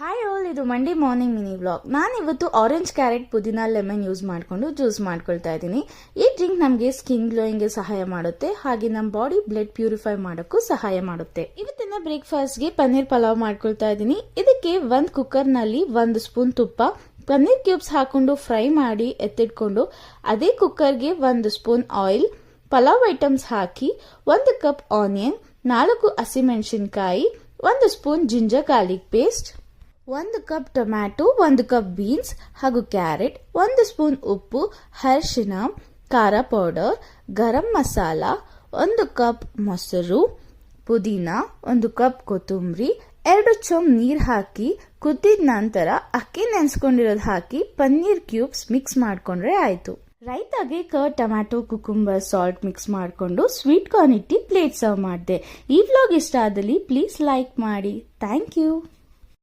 Hi all, ಇದು Monday morning mini vlog. ನಾನಿವತ್ತು orange carrot ಪುದೀನಾ lemon use ಮಾಡಿಕೊಂಡು juice ಮಾಡ್ಕೊಳ್ತಾ ಇದ್ದೀನಿ. ಈ ಡ್ರಿಂಕ್ ನಮಗೆ ಸ್ಕಿನ್ ಗ್ಲೋಯಿಂಗ್ಗೆ ಸಹಾಯ ಮಾಡುತ್ತೆ, ಹಾಗೆ ನಮ್ಮ ಬಾಡಿ ಬ್ಲಡ್ ಪ್ಯೂರಿಫೈ ಮಾಡೋಕ್ಕೂ ಸಹಾಯ ಮಾಡುತ್ತೆ. ಇವತ್ತಿನ ಬ್ರೇಕ್ಫಾಸ್ಟ್ಗೆ ಪನ್ನೀರ್ ಪಲಾವ್ ಮಾಡ್ಕೊಳ್ತಾ ಇದ್ದೀನಿ. ಇದಕ್ಕೆ ಒಂದು ಕುಕ್ಕರ್ನಲ್ಲಿ 1 ಸ್ಪೂನ್ ತುಪ್ಪ, ಪನ್ನೀರ್ ಕ್ಯೂಬ್ಸ್ ಹಾಕೊಂಡು ಫ್ರೈ ಮಾಡಿ ಎತ್ತಿಟ್ಕೊಂಡು ಅದೇ ಕುಕ್ಕರ್ಗೆ 1 ಸ್ಪೂನ್ ಆಯಿಲ್, ಪಲಾವ್ ಐಟಮ್ಸ್ ಹಾಕಿ 1 ಕಪ್ ಆನಿಯನ್, 4 ಹಸಿಮೆಣಸಿನಕಾಯಿ, 1 spoon ginger garlic paste, 1 cup tomato, 1 cup beans ಹಾಗೂ ಕ್ಯಾರೆಟ್, 1 ಸ್ಪೂನ್ ಉಪ್ಪು, ಅರಿಶಿನ, ಖಾರ ಪೌಡರ್, ಗರಂ ಮಸಾಲ, 1 ಕಪ್ ಮೊಸರು, ಪುದೀನ, 1 ಕಪ್ ಕೊತ್ತಂಬರಿ, 2 ಚಮಚ ನೀರು ಹಾಕಿ ಕುದ್ದಿದ ನಂತರ ಅಕ್ಕಿ ನೆನೆಸ್ಕೊಂಡಿರೋದು ಹಾಕಿ ಪನ್ನೀರ್ ಕ್ಯೂಬ್ಸ್ ಮಿಕ್ಸ್ ಮಾಡ್ಕೊಂಡ್ರೆ ಆಯ್ತು. ರೈತಾಗೆ curd, tomato, cucumber, salt mix ಮಾಡಿಕೊಂಡು ಸ್ವೀಟ್ ಕಾರ್ನ್ ಇಟ್ಟು ಪ್ಲೇಟ್ ಸರ್ವ್ ಮಾಡಿದೆ. ಈ ವ್ಲಾಗ್ ಇಷ್ಟ ಆದಲ್ಲಿ ಪ್ಲೀಸ್ ಲೈಕ್ ಮಾಡಿ. Thank you.